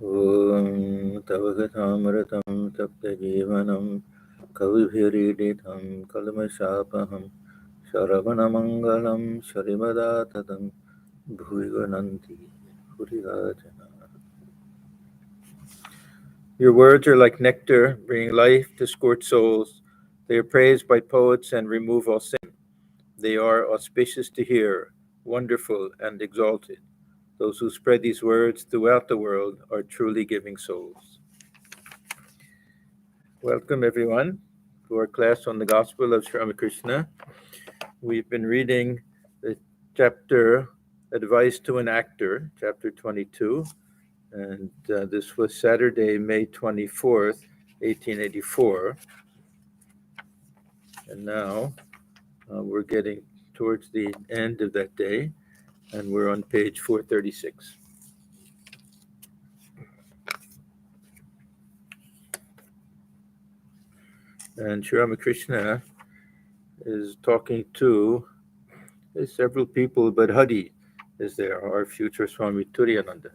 ॐ तव कथामृतं तप्तजीवनं कविभिरीडितं कल्मषापहं शरवणमङ्गलं शरिमदाततं भुवि गणन्ति भूरिराजना. Your words are like nectar, bringing life to scorched souls. They are praised by poets and remove all sin. They are auspicious to hear, wonderful and exalted. Those who spread these words throughout the world are truly giving souls. Welcome, everyone, to our class on the Gospel of Sri Ramakrishna. We've been reading the chapter Advice to an Actor, chapter 22, and this was Saturday, May 24th, 1884. And now we're getting towards the end of that day, and we're on page 436. And Sri Ramakrishna is talking to several people, but Hadi is there, our future Swami Turiyananda.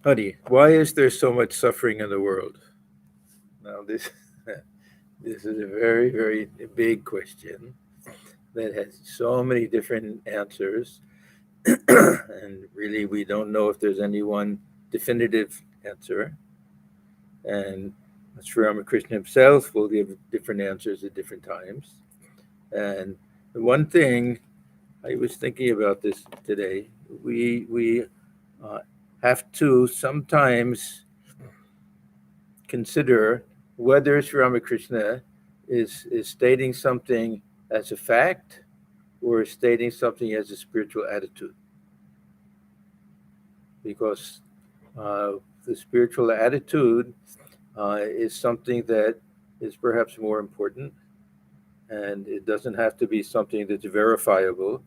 Hadi, why is there so much suffering in the world? Now, this is a very, very big question that has so many different answers, and really we don't know if there's any one definitive answer. And Sri Ramakrishna himself will give different answers at different times. And the one thing I was thinking about this today, we have to sometimes consider whether Sri Ramakrishna is stating something as a fact or stating something as a spiritual attitude. Because the spiritual attitude is something that is perhaps more important, and it doesn't have to be something that's verifiable.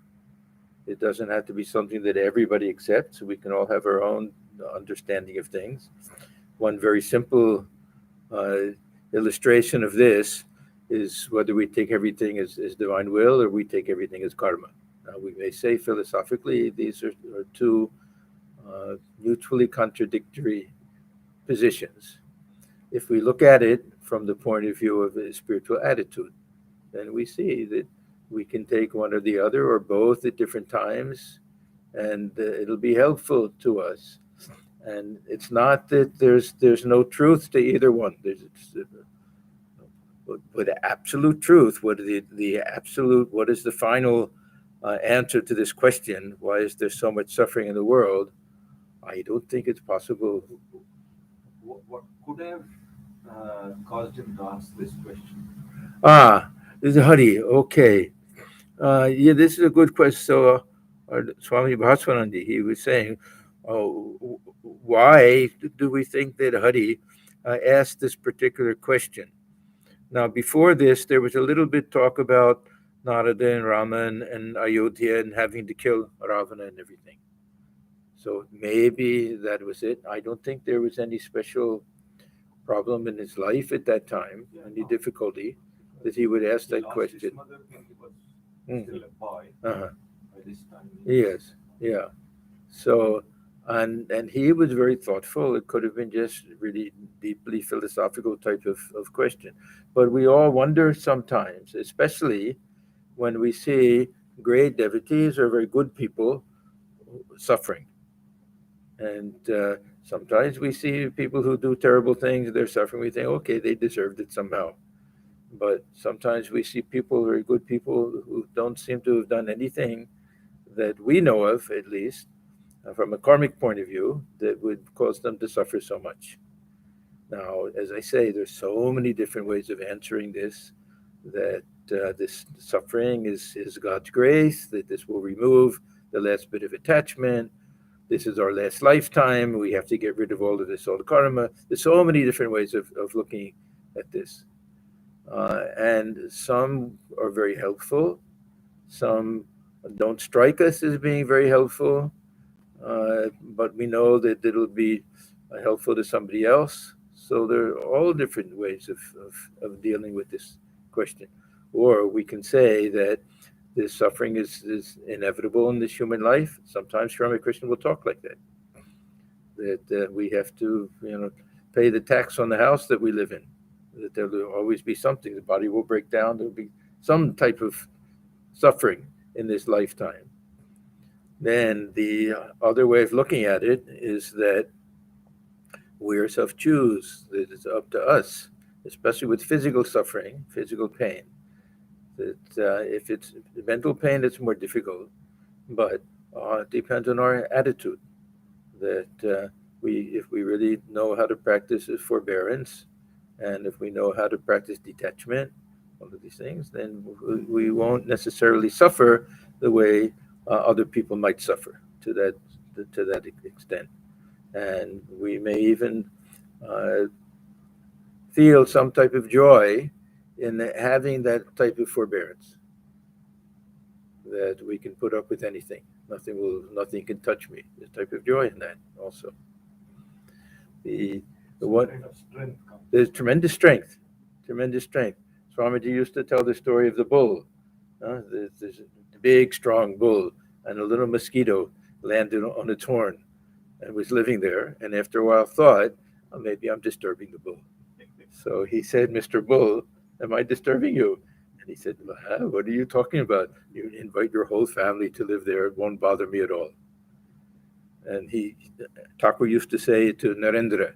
It doesn't have to be something that everybody accepts. We can all have our own understanding of things. One very simple illustration of this is whether we take everything as divine will or we take everything as karma. Now, we may say philosophically these are two mutually contradictory positions. If we look at it from the point of view of a spiritual attitude, then we see that we can take one or the other or both at different times, and it'll be helpful to us. And it's not that there's no truth to either one. But absolute truth, what is the final answer to this question? Why is there so much suffering in the world? I don't think it's possible. What could have caused him to ask this question? This is Hadi. Okay. Yeah, this is a good question. So, Swami Bhaswanandi, he was saying, why do we think that Hadi asked this particular question? Now, before this, there was a little bit talk about Narada and Raman and Ayodhya and having to kill Ravana and everything. So maybe that was it. I don't think there was any special problem in his life at that time, any difficulty, that he would ask that question. His mother when he was still a boy. By this time. Yes, yeah. So, and he was very thoughtful. It could have been just really deeply philosophical type of question. But we all wonder sometimes, especially when we see great devotees or very good people suffering. And sometimes we see people who do terrible things, they're suffering. We think, okay, they deserved it somehow. But sometimes we see people, very good people, who don't seem to have done anything that we know of, at least, from a karmic point of view, that would cause them to suffer so much. Now, as I say, there's so many different ways of answering this, that this suffering is God's grace, that this will remove the last bit of attachment. This is our last lifetime. We have to get rid of all of this old karma. There's so many different ways of looking at this. And some are very helpful. Some don't strike us as being very helpful, but we know that it'll be helpful to somebody else. So there are all different ways of dealing with this question. Or we can say that this suffering is inevitable in this human life. Sometimes Ramakrishna will talk like that. That we have to, pay the tax on the house that we live in. That there will always be something. The body will break down. There will be some type of suffering in this lifetime. Then the other way of looking at it is that we ourselves choose. That it's up to us, especially with physical suffering, physical pain. That if it's mental pain, it's more difficult, but it depends on our attitude. That if we really know how to practice forbearance, and if we know how to practice detachment, all of these things, then we won't necessarily suffer the way other people might suffer to that extent, and we may even uh, feel some type of joy in having that type of forbearance, that we can put up with anything. Nothing can touch me. There's a type of joy in that also. The Some what kind of strength comes. There's tremendous strength, tremendous strength. Swamiji used to tell the story of the bull. There's a big, strong bull, and a little mosquito landed on its horn and was living there. And after a while, thought, oh, maybe I'm disturbing the bull. So he said, Mr. Bull, am I disturbing you? And he said, what are you talking about? You invite your whole family to live there. It won't bother me at all. And Thakur used to say to Narendra,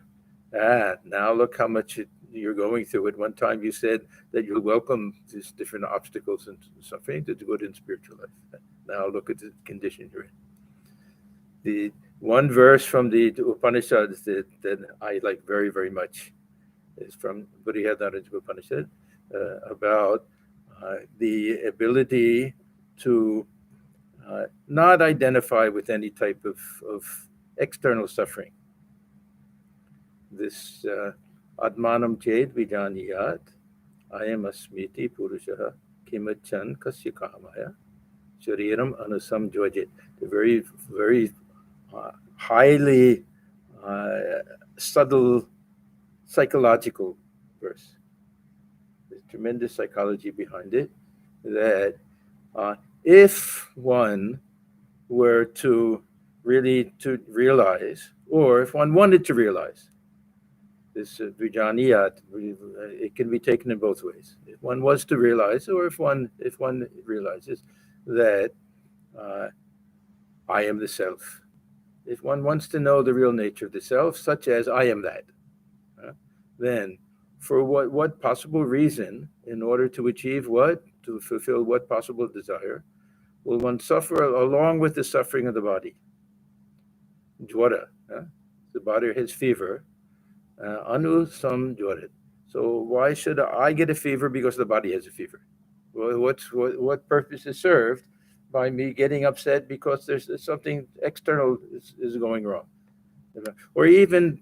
now look how much you're going through. At one time you said that you'll welcome these different obstacles and suffering to do good in spiritual life. Now look at the condition you're in. The one verse from the Upanishads that I like very, very much is from Brihadaraj Upanishad about the ability to not identify with any type of external suffering. This Atmanam ched vijaniyat ayam asmiti purushaha kimachan kasya kamaya shariram anusam jvajit. The very, very highly subtle psychological verse. There's tremendous psychology behind it. That if one were to really to realize, or if one wanted to realize, this vigyani, it can be taken in both ways. If one was to realize, or if one realizes that I am the self. If one wants to know the real nature of the self, such as I am that, then for what possible reason, in order to achieve what, to fulfill what possible desire, will one suffer along with the suffering of the body? Jwara, the body has fever. Anu sam jwarit. So why should I get a fever because the body has a fever? Well, what purpose is served by me getting upset because there's something external is going wrong? Or even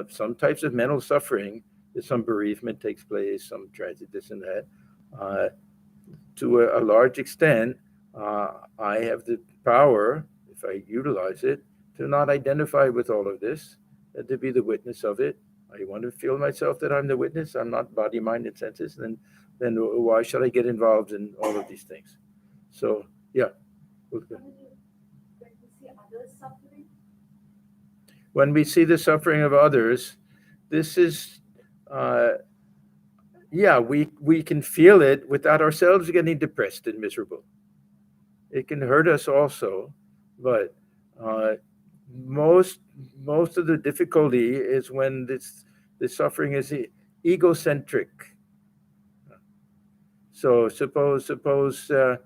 some types of mental suffering, some bereavement takes place, some tragedy, this and that. To a large extent, I have the power, if I utilize it, to not identify with all of this, and to be the witness of it. I want to feel myself that I'm the witness. I'm not body, mind, and senses. Then why should I get involved in all of these things? So, yeah. Okay. When we see the suffering of others, this is, we can feel it without ourselves getting depressed and miserable. It can hurt us also, but most of the difficulty is when the suffering is egocentric. So suppose a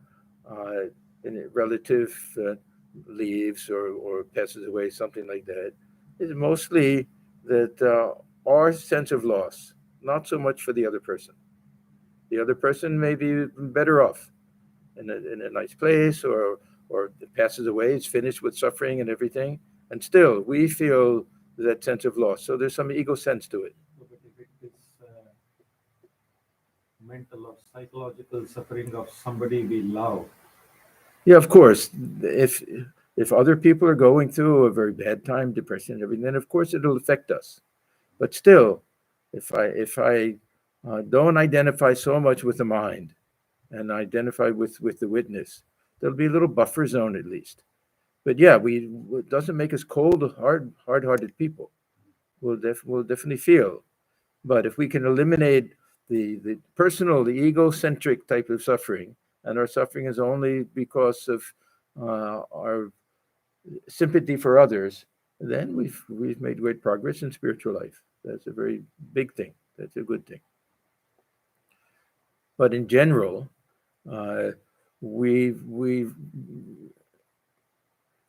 relative leaves or passes away, something like that. It's mostly that our sense of loss, not so much for the other person. The other person may be better off in a nice place, or it passes away, it's finished with suffering and everything, and still we feel that sense of loss. So there's some ego sense to it. But if it is mental or psychological suffering of somebody we love. Yeah, of course. If other people are going through a very bad time, depression and everything, then of course it'll affect us. But still, if I don't identify so much with the mind, and identify with the witness. There'll be a little buffer zone at least. But yeah, it doesn't make us cold, hard-hearted people. We'll definitely feel. But if we can eliminate the personal, the egocentric type of suffering, and our suffering is only because of our sympathy for others, then we've made great progress in spiritual life. That's a very big thing. That's a good thing. But in general, uh, we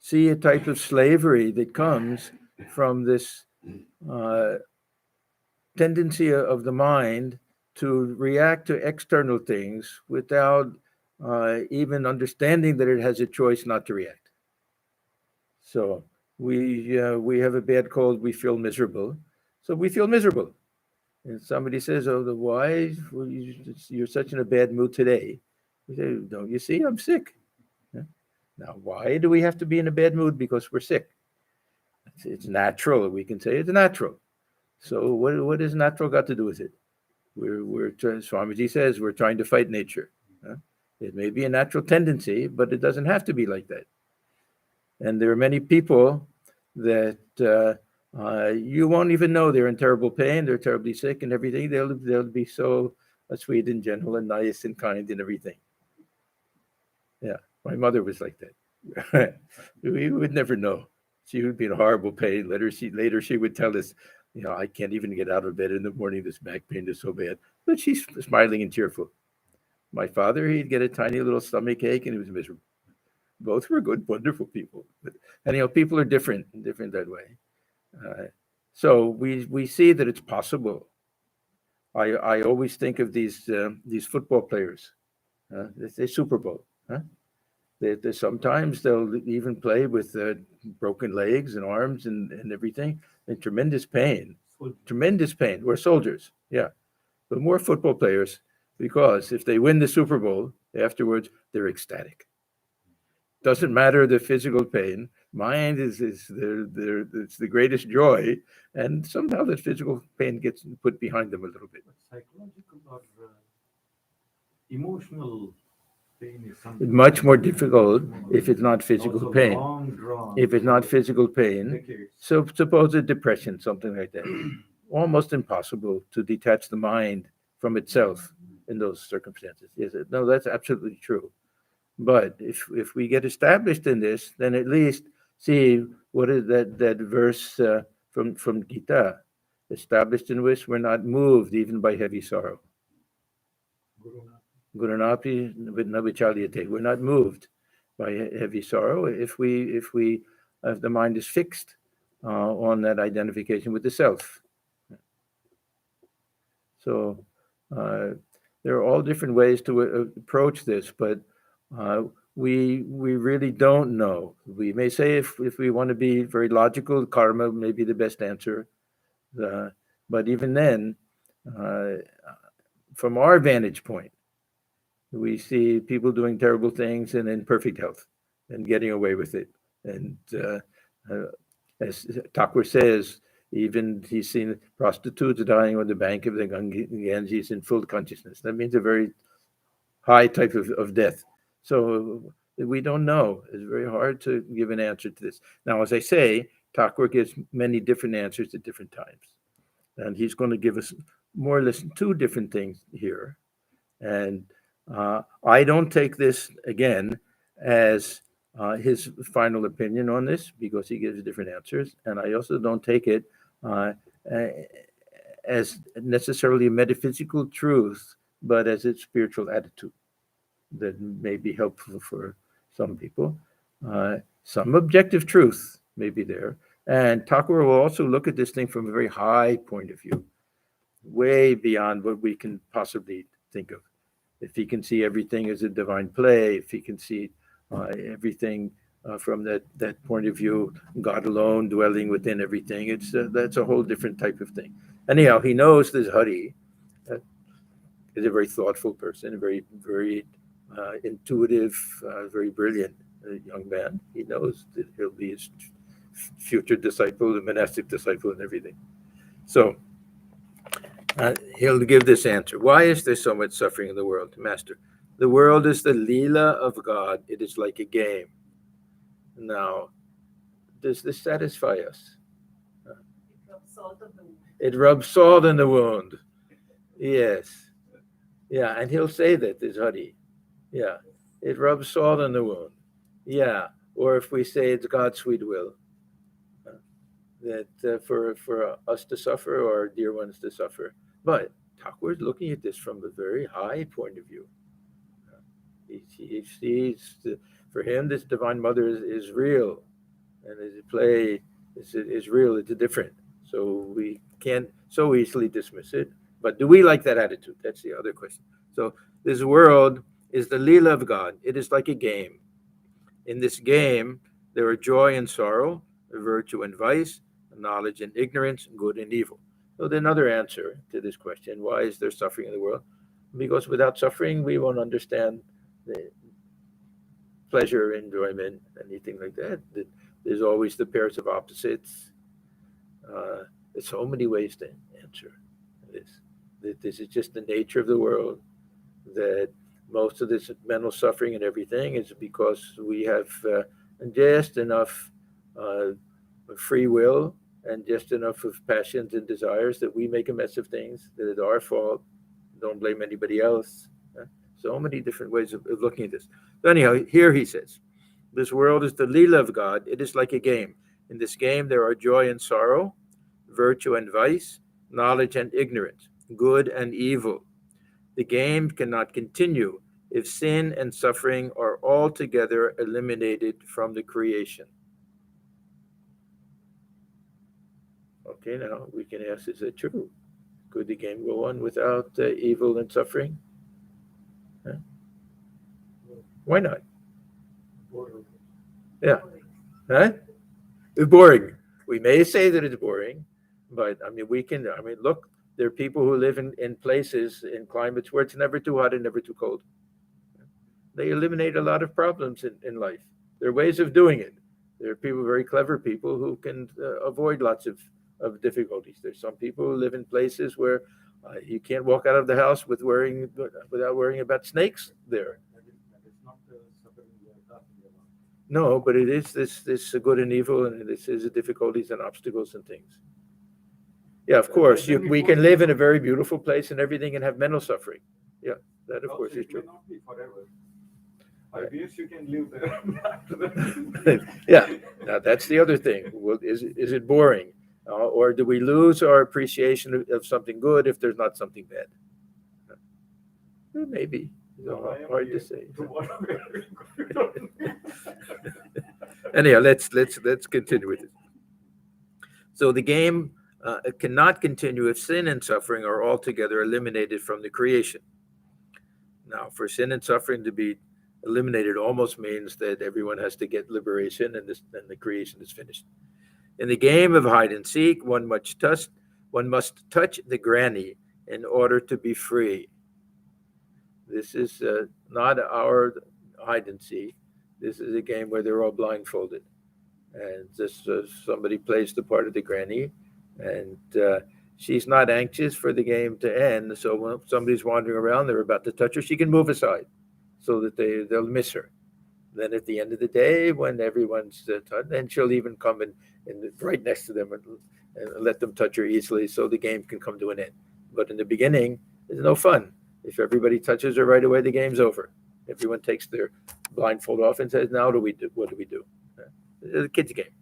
see a type of slavery that comes from this uh, tendency of the mind to react to external things without even understanding that it has a choice not to react. So we have a bad cold, we feel miserable, so we feel miserable. And somebody says, "Oh, why you're such in a bad mood today?" We say, "Don't you see? I'm sick." Yeah. Now, why do we have to be in a bad mood because we're sick? It's natural. We can say it's natural. So what has natural got to do with it? We're trying, Swamiji says we're trying to fight nature. Huh? It may be a natural tendency, but it doesn't have to be like that. And there are many people that you won't even know they're in terrible pain, they're terribly sick and everything. They'll be so sweet and gentle and nice and kind and everything. Yeah, my mother was like that. We would never know. She would be in horrible pain. Later she would tell us, I can't even get out of bed in the morning. This back pain is so bad. But she's smiling and cheerful. My father, he'd get a tiny little stomach ache and he was miserable. Both were good, wonderful people. And people are different that way. Uh, so we see that it's possible. I always think of these football players. They Super Bowl. Huh? Sometimes they'll even play with broken legs and arms and everything in tremendous pain. Tremendous pain. We're soldiers, yeah, but more football players because if they win the Super Bowl afterwards, they're ecstatic. Doesn't matter the physical pain. Mind is it's the greatest joy, and somehow that physical pain gets put behind them a little bit. Psychological or emotional pain is something Much more difficult if it's not physical also pain. long drawn If it's not for physical pain, decades. so suppose a depression, something like that. Almost impossible to detach the mind from itself in those circumstances. Yes, no, that's absolutely true. But if we get established in this, then at least see what is that verse from Gita, established in which we're not moved even by heavy sorrow. Gurunapi navichalyate. We're not moved by heavy sorrow if the mind is fixed on that identification with the self. So uh, there are all different ways to approach this, but uh, we really don't know. We may say if we want to be very logical, karma may be the best answer. Uh, but even then, uh, from our vantage point, we see people doing terrible things and in perfect health and getting away with it. And uh, as Thakur says, even he's seen prostitutes dying on the bank of the Ganges in full consciousness. That means a very high type of death. So we don't know. It's very hard to give an answer to this. Now, as I say, Thakur gives many different answers at different times. And he's going to give us more or less two different things here. And I don't take this again as his final opinion on this because he gives different answers. And I also don't take it uh, as necessarily a metaphysical truth, but as a spiritual attitude that may be helpful for some people. Some objective truth may be there. And Thakur will also look at this thing from a very high point of view, way beyond what we can possibly think of. If he can see everything as a divine play, if he can see everything from that point of view, God alone dwelling within everything, that's a whole different type of thing. Anyhow, he knows this Hadi is a very thoughtful person, a very intuitive, very brilliant young man. He knows that he'll be his future disciple, the monastic disciple, and everything. So he'll give this answer. Why is there so much suffering in the world, Master? The world is the lila of God. It is like a game. Now, does this satisfy us? It rubs salt in the wound. Yes. Yeah, and he'll say that, this Hadi. Yeah. It rubs salt in the wound. Yeah. Or if we say it's God's sweet will, that for us to suffer or our dear ones to suffer. But Thakur is looking at this from a very high point of view. He sees, for him, this Divine Mother is real, and is play is real. It's different, so we can't so easily dismiss it. But do we like that attitude? That's the other question. So this world is the lila of God. It is like a game. In this game, there are joy and sorrow, virtue and vice, knowledge and ignorance, good and evil. So then another answer to this question: why is there suffering in the world? Because without suffering, we won't understand the pleasure, enjoyment, anything like that. There's always the pairs of opposites. There's so many ways to answer this. That this is just the nature of the world. That most of this mental suffering and everything is because we have just enough free will and just enough of passions and desires that we make a mess of things. That it's our fault. Don't blame anybody else. So many different ways of looking at this. So anyhow, here he says, this world is the lila of God. It is like a game. In this game, there are joy and sorrow, virtue and vice, knowledge and ignorance, good and evil. The game cannot continue if sin and suffering are altogether eliminated from the creation. Okay, now we can ask, is that true? Could the game go on without evil and suffering? Huh? Why not? Yeah. Huh? It's boring. We may say that it's boring, but I mean, look, there are people who live in places, in climates where it's never too hot and never too cold. They eliminate a lot of problems in life. There are ways of doing it. There are people, very clever people, who can avoid lots of difficulties. There's some people who live in places where you can't walk out of the house without worrying about snakes there. No, but it is this good and evil, and this is the difficulties and obstacles and things. Yeah, of course, we can live in a very beautiful place and everything and have mental suffering. Yeah, that of course is It may true. not be forever. I Right. guess you can live there. Yeah, now that's the other thing. Well, is it boring, or do we lose our appreciation of something good if there's not something bad? Maybe. No, I am Hard to here say. to whatever. Anyhow, let's continue with it. So the game cannot continue if sin and suffering are altogether eliminated from the creation. Now, for sin and suffering to be eliminated almost means that everyone has to get liberation, and the creation is finished. In the game of hide and seek, one must touch the granny in order to be free. This is not our hide and seek. This is a game where they're all blindfolded, and just somebody plays the part of the granny, and she's not anxious for the game to end. So when somebody's wandering around, they're about to touch her, she can move aside, so that they'll miss her. Then at the end of the day, when everyone's touched, then she'll even come and right next to them and let them touch her easily, so the game can come to an end. But in the beginning, there's no fun. If everybody touches her right away, the game's over. Everyone takes their blindfold off and says, "Now what do we do?" It's a kid's game.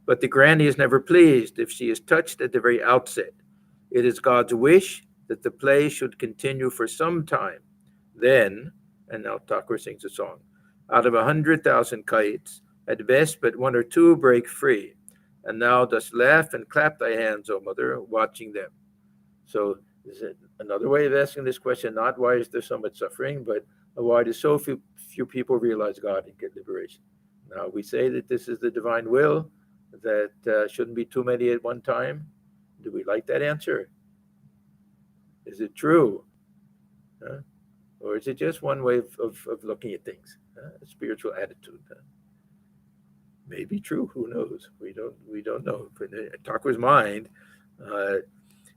But the granny is never pleased if she is touched at the very outset. It is God's wish that the play should continue for some time. Then, and now Thakur sings a song, out of 100,000 kites, at best but one or two break free. And thou dost laugh and clap thy hands, O mother, watching them. So is it another way of asking this question? Not why is there so much suffering, but why do so few people realize God and get liberation? Now we say that this is the divine will, that shouldn't be too many at one time. Do we like that answer? Is it true? Or is it just one way of looking at things? A spiritual attitude? Maybe true. Who knows? We don't know. But in Thakur's mind,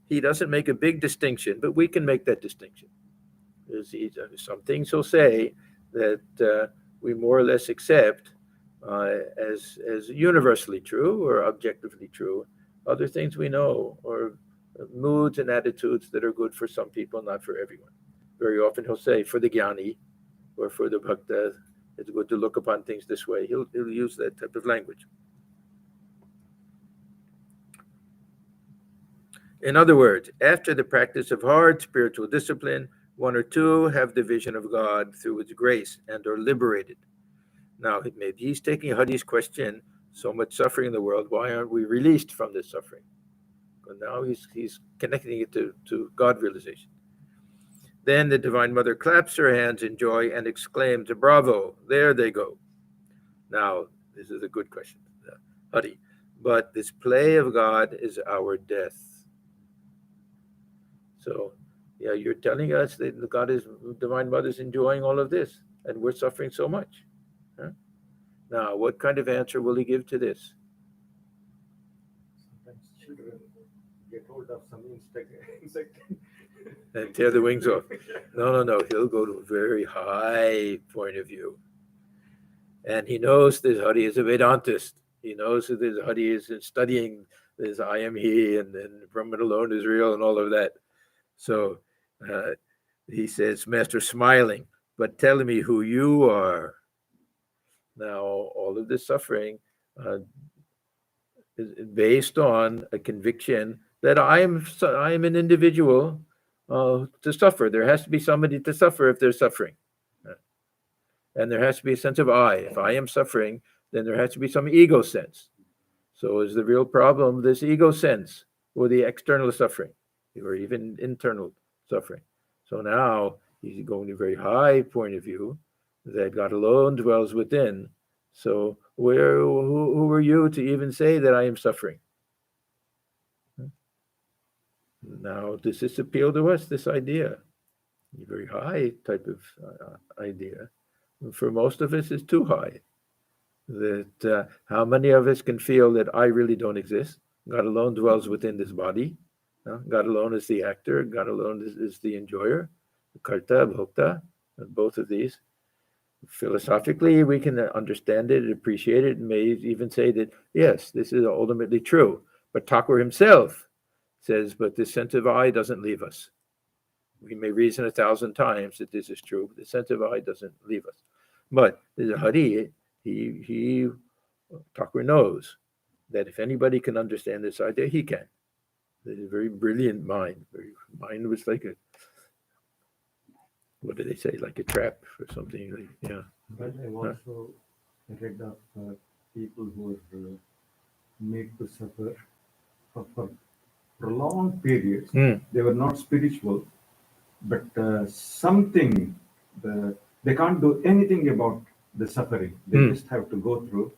he doesn't make a big distinction, but we can make that distinction. Some things he'll say that we more or less accept as universally true or objectively true. Other things we know, or moods and attitudes that are good for some people, not for everyone. Very often he'll say, for the gyani or for the bhakta, it's good to look upon things this way. He'll use that type of language. In other words, after the practice of hard spiritual discipline, one or two have the vision of God through its grace and are liberated. Now, maybe he's taking Hadi's question, so much suffering in the world, why aren't we released from this suffering? And now he's connecting it to God realization. Then the Divine Mother claps her hands in joy and exclaims, bravo, there they go. Now, this is a good question, Hadi. But this play of God is our death. So, yeah, you're telling us that God is, Divine Mother is enjoying all of this, and we're suffering so much. Huh? Now, what kind of answer will he give to this? Sometimes children get hold of some insect And tear the wings off. No. He'll go to a very high point of view. And he knows that Hadi is a Vedantist. He knows that Hadi is studying this I am he and Brahman alone is real and all of that. So he says, Master, smiling, but tell me who you are. Now, all of this suffering is based on a conviction that I am an individual to suffer. There has to be somebody to suffer if there's suffering. And there has to be a sense of I. If I am suffering, then there has to be some ego sense. So is the real problem this ego sense or the external suffering or even internal suffering? So now he's going to a very high point of view that God alone dwells within. So who are you to even say that I am suffering? Now, does this appeal to us, this idea? A very high type of idea. For most of us, it's too high. That how many of us can feel that I really don't exist? God alone dwells within this body. God alone is the actor. God alone is the enjoyer, the karta, bhokta, and both of these. Philosophically, we can understand it, appreciate it, and may even say that, yes, this is ultimately true. But Thakur himself says, but this sense of I doesn't leave us. We may reason 1,000 times that this is true, but the sense of I doesn't leave us. But the Hadi, he Thakur knows that if anybody can understand this idea, he can. It's a very brilliant mind. Mind was like a, what do they say, like a trap or something. Like, yeah. But I've also read of people who are made to suffer for prolonged periods. They were not spiritual, but something, they can't do anything about the suffering. They just have to go through.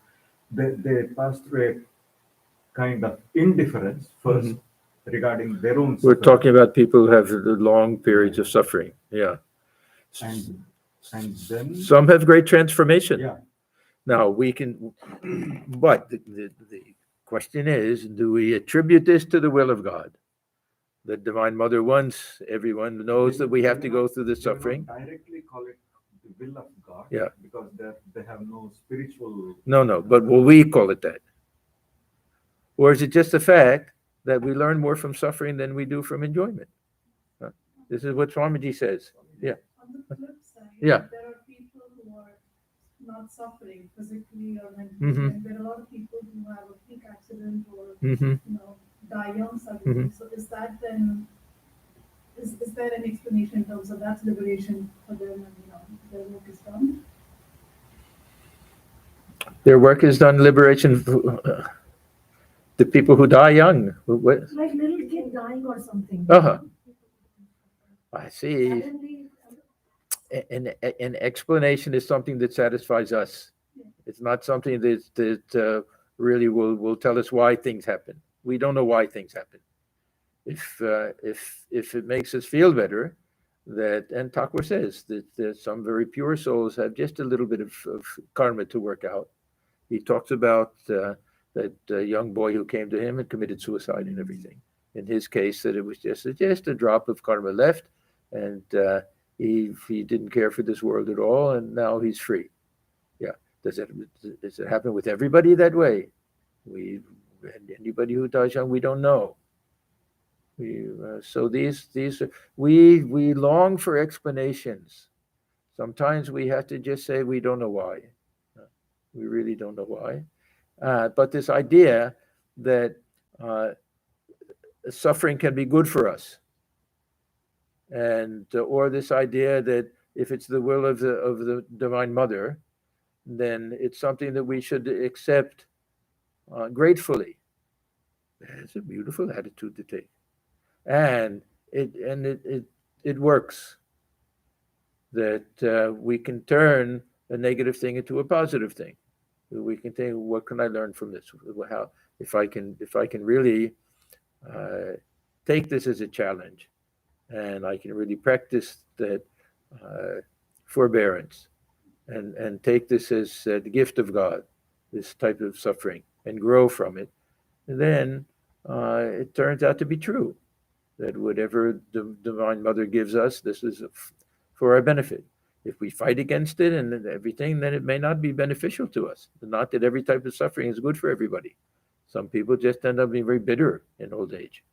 They pass through a kind of indifference first regarding their own suffering. We're talking about people who have long periods of suffering. Yeah. And then some have great transformation. Yeah. Now we can, but the question is, do we attribute this to the will of God? The Divine Mother wants everyone knows that we have to go through the suffering. Directly call it the will of God. Yeah. Because they have no spiritual. No. But will we call it that? Or is it just the fact that we learn more from suffering than we do from enjoyment? This is what Swamiji says. Yeah. On the flip side, Yeah. there are people who are not suffering physically or mentally. And there are a lot of people who have a freak accident or die young suddenly. So is that then? Is there an explanation in terms of that's liberation for them and their work is done? Their work is done, liberation. The people who die young. What? Like little kid dying or something. I see. An explanation is something that satisfies us. It's not something that really will tell us why things happen. We don't know why things happen. If it makes us feel better, that, and Thakur says that some very pure souls have just a little bit of karma to work out. He talks about that young boy who came to him and committed suicide and everything. In his case, that it was just a drop of karma left, and he didn't care for this world at all, and now he's free. Yeah. Does it happen with everybody that way? Anybody who dies young, we don't know. So we long for explanations. Sometimes we have to just say we don't know why. We really don't know why. But this idea that suffering can be good for us, and or this idea that if it's the will of the Divine Mother, then it's something that we should accept gratefully. It's a beautiful attitude to take, and it works. That we can turn a negative thing into a positive thing. We can think, what can I learn from this? How if I can really take this as a challenge, and I can really practice that forbearance, and take this as the gift of God, this type of suffering, and grow from it, and then it turns out to be true that whatever the Divine Mother gives us, this is for our benefit. If we fight against it and everything, then it may not be beneficial to us. Not that every type of suffering is good for everybody. Some people just end up being very bitter in old age.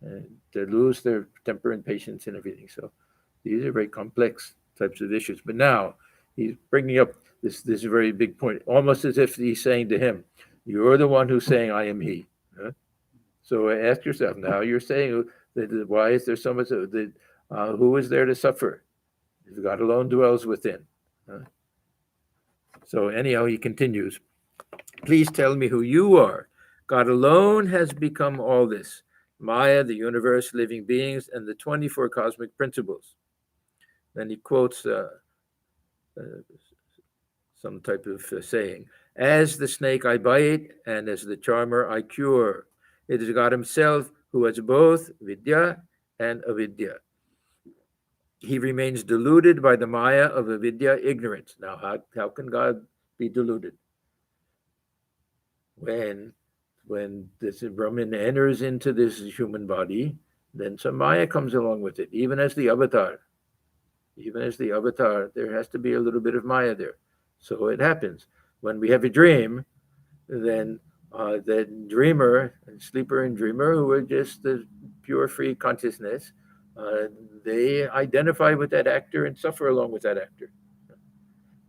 And they lose their temper and patience and everything. So these are very complex types of issues. But now he's bringing up this very big point, almost as if he's saying to him, you're the one who's saying, I am he. So ask yourself, now you're saying, that why is there so much, who is there to suffer? God alone dwells within. So anyhow, he continues, please tell me who you are. God alone has become all this. Maya, the universe, living beings, and the 24 cosmic principles. Then he quotes some type of saying, as the snake I bite, and as the charmer I cure. It is God himself who has both vidya and avidya. He remains deluded by the maya of avidya, ignorance. Now, how can God be deluded? When this Brahman enters into this human body, then some maya comes along with it, even as the avatar. Even as the avatar, there has to be a little bit of maya there. So it happens. When we have a dream, then the dreamer, sleeper and dreamer, who are just the pure free consciousness, they identify with that actor and suffer along with that actor.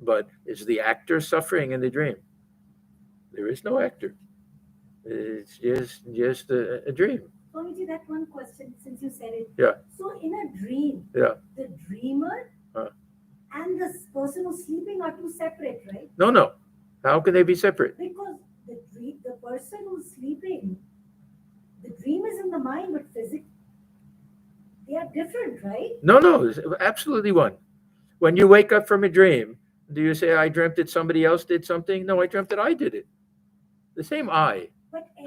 But is the actor suffering in the dream? There is no actor. It's just a dream. Swamiji, that one question, since you said it. Yeah. So in a dream, Yeah. the dreamer and the person who's sleeping are two separate, right? No. How can they be separate? Because the person who's sleeping, the dream is in the mind, but physically, they are different, right? No, it's absolutely one. When you wake up from a dream, do you say, I dreamt that somebody else did something? No, I dreamt that I did it. The same I.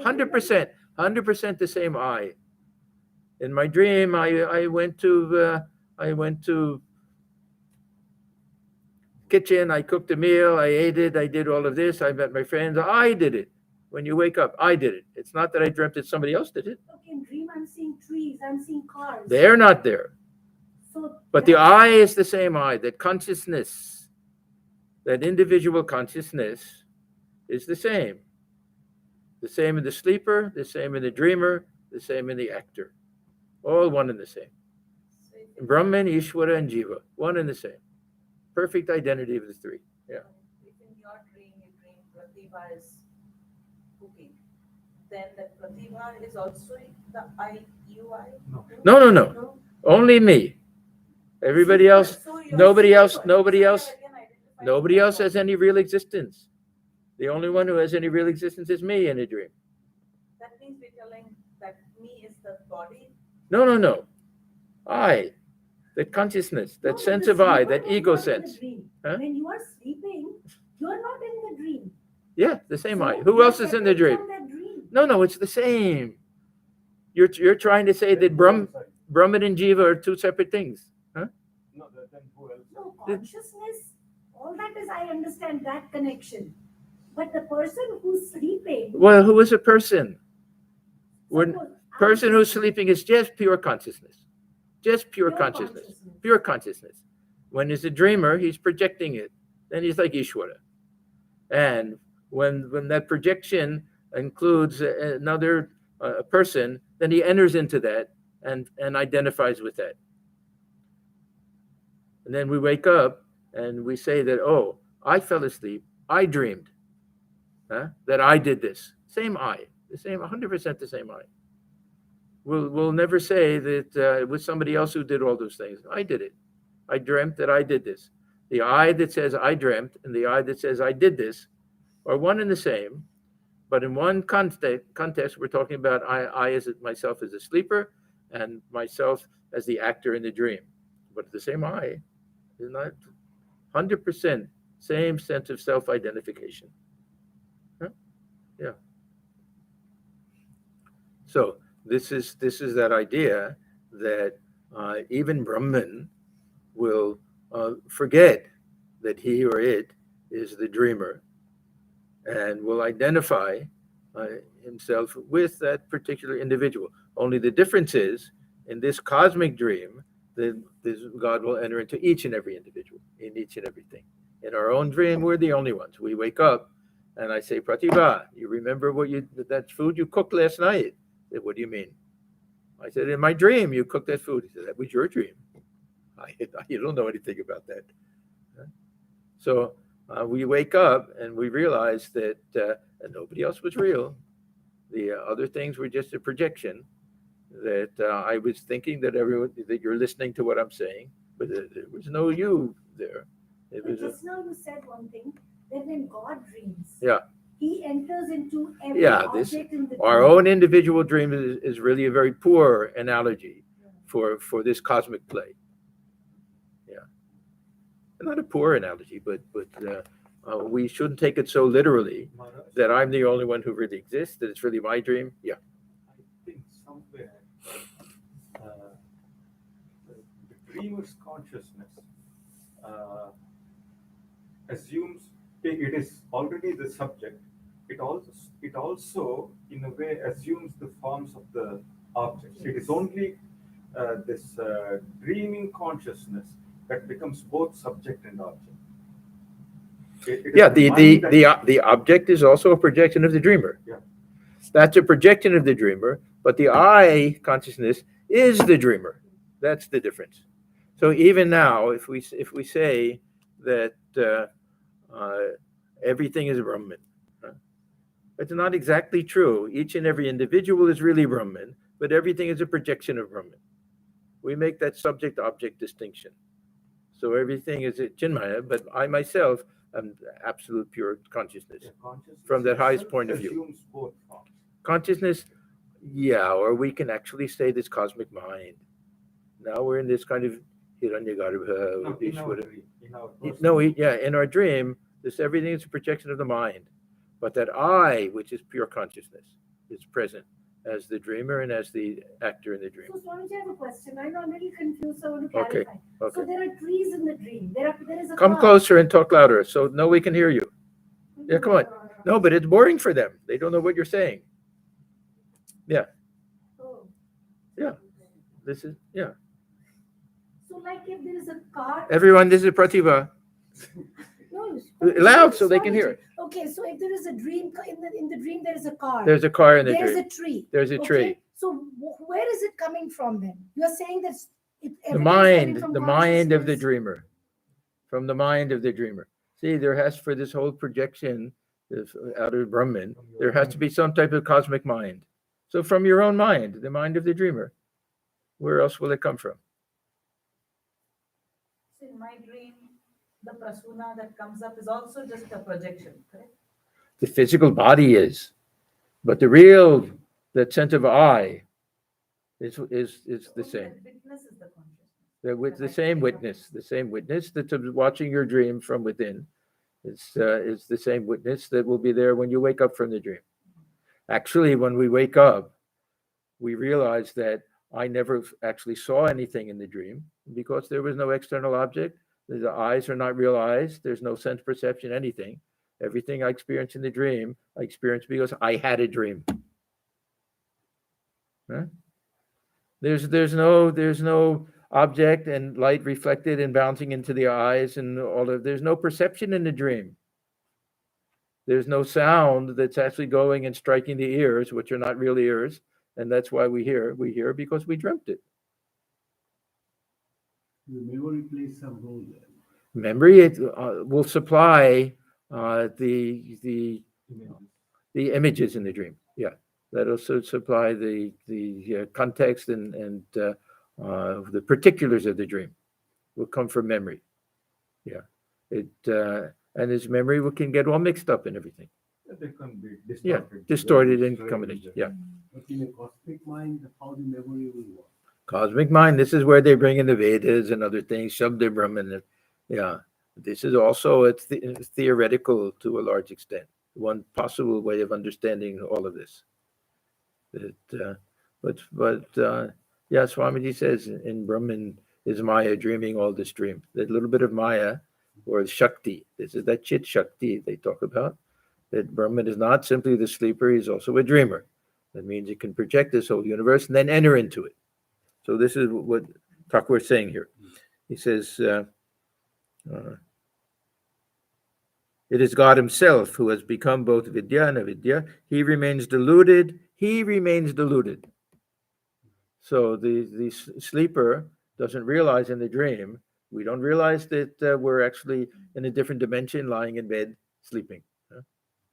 100% the same I. In my dream, I went to kitchen, I cooked a meal, I ate it, I did all of this, I met my friends, I did it. When you wake up, I did it. It's not that I dreamt that somebody else did it. Okay, in dream, I'm seeing trees, I'm seeing cars. They're not there. So but the I is the same I. That consciousness, that individual consciousness is the same. The same in the sleeper, the same in the dreamer, the same in the actor. All one and the same. Brahman, Ishvara, and Jiva, one and the same. Perfect identity of the three. Yeah. If in your dream you dream Pratibha is cooking, then that Pratibha is also the I. No. Only me. Everybody else, nobody else has any real existence. The only one who has any real existence is me in a dream. That means we're telling that me is the body? No. I. That consciousness, that sense of I, that ego sense. Huh? When you are sleeping, you are not in the dream. Yeah, the same I. Who else is in the dream? No, it's the same. You're trying to say that Brahman and Jiva are two separate things. Huh? No, then who else? No, consciousness, all that is, I understand that connection. But the person who's sleeping. Well, who is a person? Person who's sleeping is just pure consciousness. just pure consciousness. Pure consciousness. When he's a dreamer, he's projecting it. Then he's like Ishvara. And when that projection includes another person, then he enters into that and identifies with that. And then we wake up and we say that, oh, I fell asleep. I dreamed that I did this. Same I, the same, 100% the same I. We'll never say that it was somebody else who did all those things. I did it. I dreamt that I did this. The I that says I dreamt and the I that says I did this are one and the same. But in one context, we're talking about I as myself as a sleeper and myself as the actor in the dream. But the same I is not 100% same sense of self-identification. Huh? Yeah. So this is that idea that even Brahman will forget that he or it is the dreamer and will identify himself with that particular individual. Only the difference is, in this cosmic dream, that God will enter into each and every individual, in each and everything. In our own dream, we're the only ones. We wake up and I say, Pratibha, you remember that food you cooked last night? I said, what do you mean? I said, in my dream, you cooked that food. He said, that was your dream. You don't know anything about that. So we wake up and we realize that nobody else was real. The other things were just a projection. That I was thinking that you're listening to what I'm saying, but there was no you there. But just now you said one thing, that when God dreams, yeah, he enters into every object in the our dream. own individual dream is really a very poor analogy for this cosmic play. Yeah, not a poor analogy, but we shouldn't take it so literally that I'm the only one who really exists, that it's really my dream. Yeah. I think somewhere the dreamer's consciousness assumes it is already the subject. It also in a way assumes the forms of the objects. It is only this dreaming consciousness that becomes both subject and object. The object is also a projection of the dreamer. Yeah. That's a projection of the dreamer, but the I consciousness is the dreamer. That's the difference. So even now, if we say that everything is Brahman, it's not exactly true. Each and every individual is really Brahman, but everything is a projection of Brahman. We make that subject-object distinction. So everything is a Chinmaya, but I myself am absolute pure consciousness from that highest point of view. Both forms. Consciousness, yeah, or we can actually say this cosmic mind. Now we're in this kind of Hiranyagarbha. In our dream, everything is a projection of the mind. But that I, which is pure consciousness, is present as the dreamer and as the actor in the dream. So, Swami, I have a question. I'm a little confused, so I want to clarify. Okay. So there are trees in the dream. There is a Come car. closer and talk louder so no we can hear you. Yeah, come on. No, but it's boring for them. They don't know what you're saying. Yeah. Oh. Yeah. This is, yeah. So like if there is a car. Everyone, this is Pratibha. No, Loud so they can hear it. Okay, so if there is a dream, in the dream there is a car. There's a car in the There's dream. a tree. There's a tree. So where is it coming from then? You're saying that The mind of the dreamer. From the mind of the dreamer. See, for this whole projection out of Brahman, there has to be some type of cosmic mind. So from your own mind, the mind of the dreamer, where else will it come from? So in my dream, the prasuna that comes up is also just a projection, correct? The physical body is, but that sense of I is the same. That witness is the consciousness. The same witness that's watching your dream from within. Is the same witness that will be there when you wake up from the dream. Actually, when we wake up, we realize that I never actually saw anything in the dream because there was no external object. The eyes are not real eyes. There's no sense perception, anything. Everything I experienced in the dream, I experienced because I had a dream. Huh? There's no object and light reflected and bouncing into the eyes and all of. There's no perception in the dream. There's no sound that's actually going and striking the ears, which are not real ears, and that's why we hear. We hear because we dreamt it. The memory plays some role there. Memory will supply the Images. images in the dream. Yeah, that also supply the context and the particulars of the dream will come from memory. Yeah, it and his memory can get all mixed up in everything. They can be Yeah, distorted. distorted in Strange. combination. Yeah, But in a cosmic mind, how the memory will work? cosmic mind. This is where they bring in the Vedas and other things. Shabda Brahman. Yeah, this is also it's theoretical to a large extent. One possible way of understanding all of this. That, yeah, Swamiji says in Brahman is Maya dreaming all this dream. That little bit of Maya or Shakti. This is that Chit Shakti they talk about. That Brahman is not simply the sleeper; he's also a dreamer. That means he can project this whole universe and then enter into it. So this is what Thakur is saying here. He says. It is God himself who has become both vidya and avidya. He remains deluded. He remains deluded. So the sleeper doesn't realize in the dream. We don't realize that we're actually in a different dimension, lying in bed, sleeping.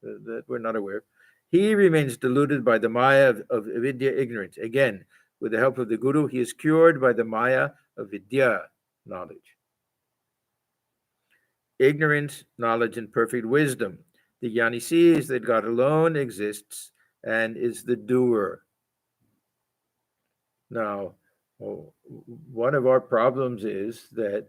That we're not aware. He remains deluded by the maya of avidya, ignorance. Again, with the help of the guru, he is cured by the maya of vidya, knowledge. Ignorance, knowledge, and perfect wisdom. The gyani sees that God alone exists and is the doer. Now, one of our problems is that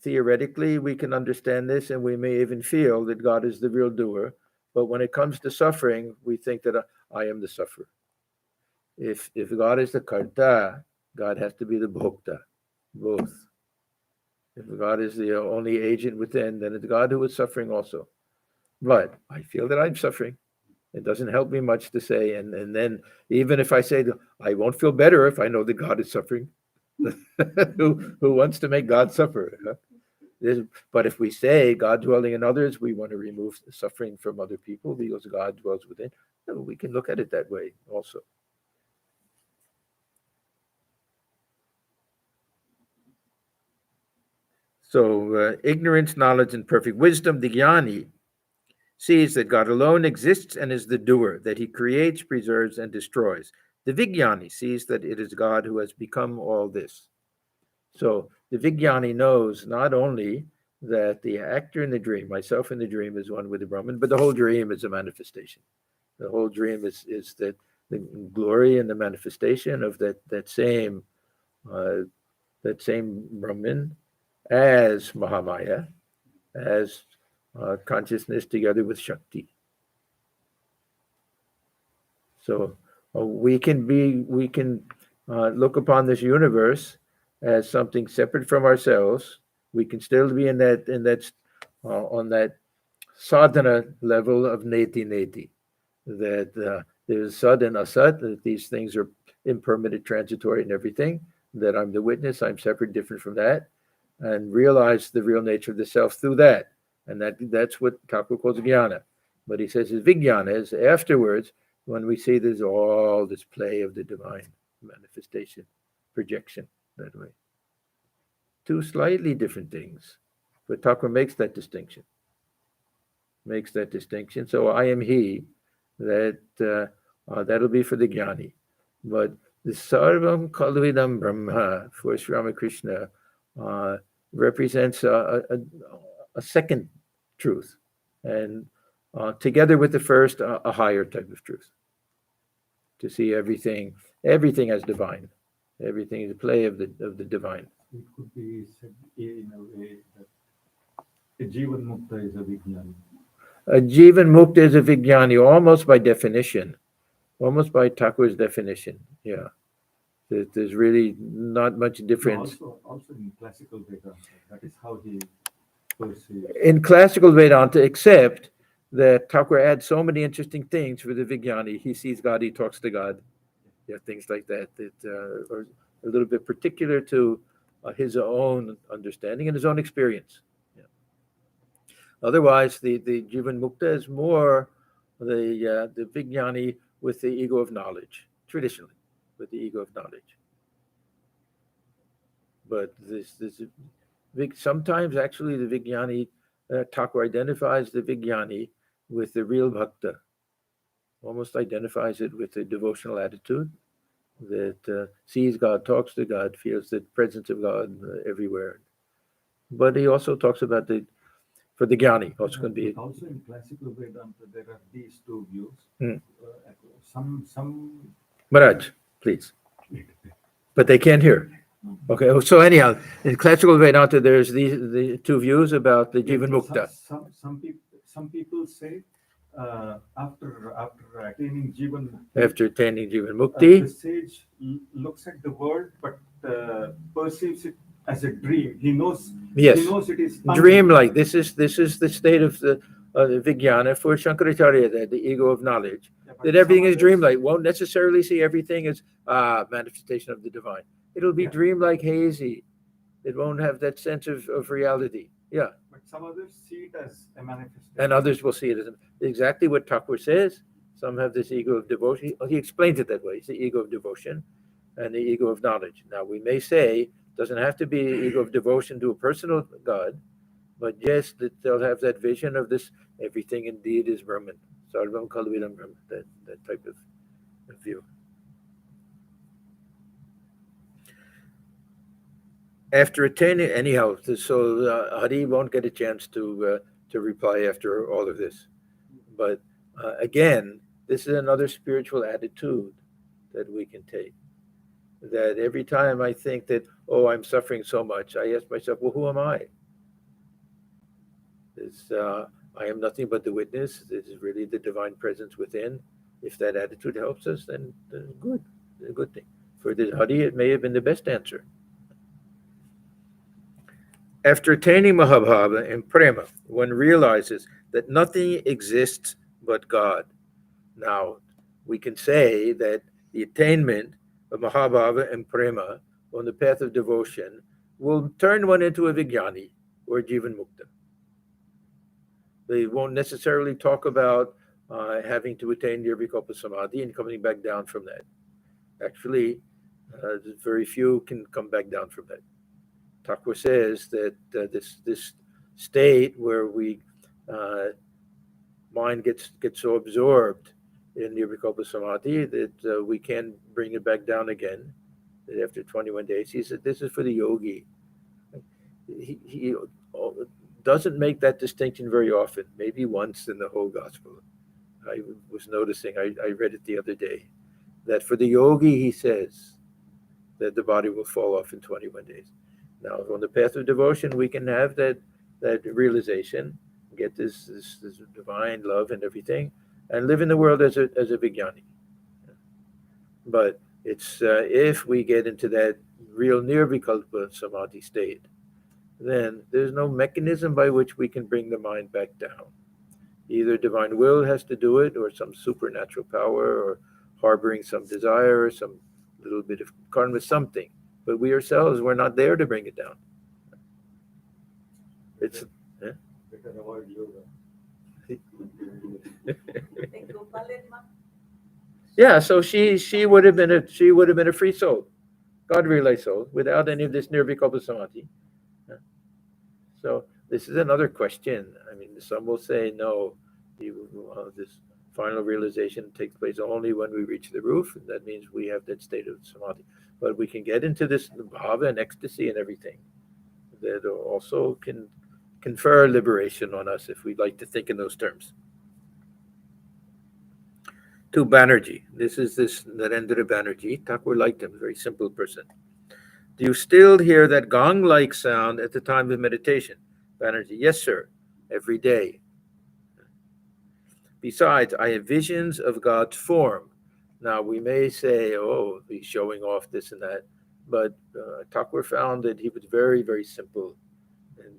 theoretically we can understand this and we may even feel that God is the real doer, but when it comes to suffering, we think that I am the sufferer. If God is the karta, God has to be the bhokta, both. If God is the only agent within, then it's God who is suffering also. But I feel that I'm suffering. It doesn't help me much to say. And then even if I say, I won't feel better if I know that God is suffering. who wants to make God suffer? Huh? But if we say God dwelling in others, we want to remove suffering from other people because God dwells within. We can look at it that way also. So ignorance, knowledge, and perfect wisdom, the gyani sees that God alone exists and is the doer, that he creates, preserves, and destroys. The vigyani sees that it is God who has become all this. So the vigyani knows not only that the actor in the dream, myself in the dream, is one with the Brahman, but the whole dream is a manifestation. The whole dream is that the glory and the manifestation of that same Brahman as Mahamaya, as consciousness together with Shakti. So we can look upon this universe as something separate from ourselves. We can still be in that on that sadhana level of neti, that there's sad and asat, that these things are impermanent, transitory, and everything. That I'm the witness, I'm separate, different from that, and realize the real nature of the self through that. And that's what Thakur calls jnana. But he says his vigyana is afterwards, when we see there's all this play of the divine manifestation, projection, that way. Two slightly different things. But Thakur makes that distinction. So I am he, that'll be for the jnani. But the sarvam kalvidam brahma for Sri Ramakrishna represents a second truth, and together with the first, a higher type of truth. To see everything as divine, everything is a play of the divine. It could be said in a way that a Jivan Mukta is a Vijnani. A Jivan Mukta is a Vigyani, almost by definition, almost by Thakur's definition. Yeah, there's really not much difference. No, also in classical Vedanta, that is how he perceives. In classical Vedanta, except that Thakur adds so many interesting things for the Vigyani. He sees God, he talks to God. Yeah, things like that are a little bit particular to his own understanding and his own experience. Yeah. Otherwise, the Jivan Mukta is more the vigyani with the ego of knowledge, traditionally, with the ego of knowledge. But sometimes actually the vigyani, Thakur identifies the vigyani with the real bhakta, almost identifies it with the devotional attitude that sees God, talks to God, feels the presence of God everywhere. But he also talks about for the gyani, also can be. Also in classical Vedanta, there are these two views. Hmm. Some Maharaj, please. But they can't hear. Okay, so anyhow, in classical Vedanta, there's the two views about the Jivan Mukta. Some people say after attaining Jivan After attaining Jivan the Mukti, sage looks at the world but perceives it as a dream. He knows. yes, He knows it is dreamlike. This is the state of the Vijnana for Shankaracharya, the ego of knowledge. Yeah, but That everything some is others- dreamlike. Won't necessarily see everything as manifestation of the divine. It'll be Yeah. dreamlike, hazy. It won't have that sense of reality. Yeah. But some others see it as a manifestation. And others will see it as exactly what Thakur says. Some have this ego of devotion. He explains it that way. It's the ego of devotion and the ego of knowledge. Now, we may say it doesn't have to be ego of devotion to a personal God, but yes, that they'll have that vision of this, everything indeed is Brahman. Sarvam Khalvidam Brahman, that type of view. After attaining, anyhow, so Hadi won't get a chance to reply after all of this. But again, this is another spiritual attitude that we can take. That every time I think that, oh, I'm suffering so much, I ask myself, well, who am I? I am nothing but the witness. This is really the divine presence within. If that attitude helps us, then good, a good thing. For this Hadi, it may have been the best answer. After attaining Mahabhava and Prema, one realizes that nothing exists but God. Now, we can say that the attainment of Mahabhava and Prema on the path of devotion will turn one into a Vigyani or Jivan Mukta. They won't necessarily talk about having to attain Nirvikalpa Samadhi and coming back down from that. Actually, very few can come back down from that. Thakur says that this state where mind gets so absorbed in Nirvikalpa Samadhi that we can bring it back down again. That after 21 days, he said this is for the yogi. He doesn't make that distinction very often. Maybe once in the whole gospel. I was noticing. I read it the other day that for the yogi, he says that the body will fall off in 21 days. Now, on the path of devotion, we can have that realization, get this divine love and everything, and live in the world as a Vigyani. But it's if we get into that real Nirvikalpa Samadhi state, then there's no mechanism by which we can bring the mind back down. Either divine will has to do it, or some supernatural power, or harboring some desire, or some little bit of karma, something. But we ourselves, we're not there to bring it down. It's Better avoid yoga. Like Gopalenma. yeah. So she would have been a free soul, God realized soul, without any of this Nirvikalpa Samadhi. So this is another question. I mean, some will say no. This final realization takes place only when we reach the roof, and that means we have that state of samadhi. But we can get into this bhava and ecstasy and everything that also can confer liberation on us if we'd like to think in those terms. To Banerjee, this is this Narendra Banerjee. Thakur liked him, a very simple person. Do you still hear that gong-like sound at the time of meditation? Banerjee, yes, sir, every day. Besides, I have visions of God's form. Now, we may say, oh, he's showing off this and that, but Thakur found that he was very, very simple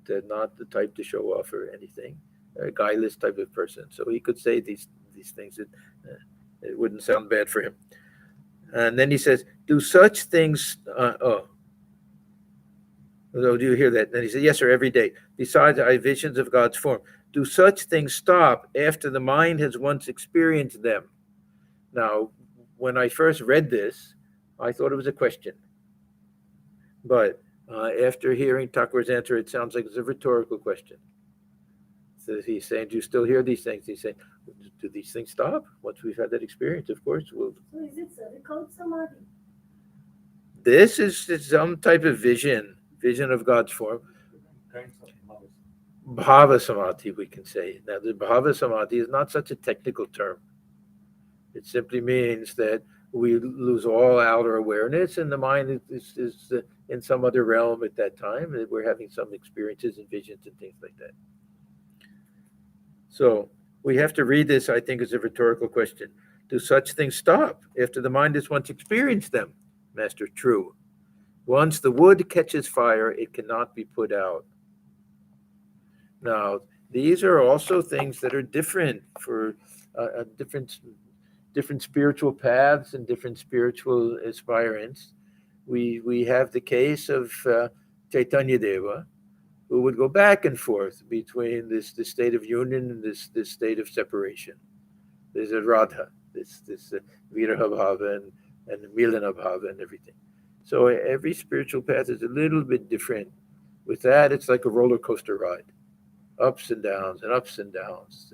and not the type to show off or anything, a guileless type of person. So he could say these things that it wouldn't sound bad for him. And then he says, do such things, Oh, do you hear that? And he said, yes, sir, every day. Besides, I have visions of God's form. Do such things stop after the mind has once experienced them? Now, when I first read this, I thought it was a question. But after hearing Thakur's answer, it sounds like it's a rhetorical question. So he's saying, do you still hear these things? He's saying, do these things stop? Once we've had that experience, of course, we'll. So is it cervical samadhi? This is some type of vision of God's form. Kinds of bhavas. Bhava samadhi, we can say. Now, the bhava samadhi is not such a technical term. It simply means that we lose all outer awareness, and the mind is in some other realm at that time, and we're having some experiences and visions and things like that. So we have to read this, I think, as a rhetorical question. Do such things stop after the mind has once experienced them? Master, true. Once the wood catches fire, it cannot be put out. Now, these are also things that are different for different spiritual paths and different spiritual aspirants. We have the case of Chaitanya Deva, who would go back and forth between this state of union and this state of separation. There's a Radha, this Viraha Bhava and Milana Bhava and everything. So every spiritual path is a little bit different. With that, it's like a roller coaster ride, ups and downs and ups and downs.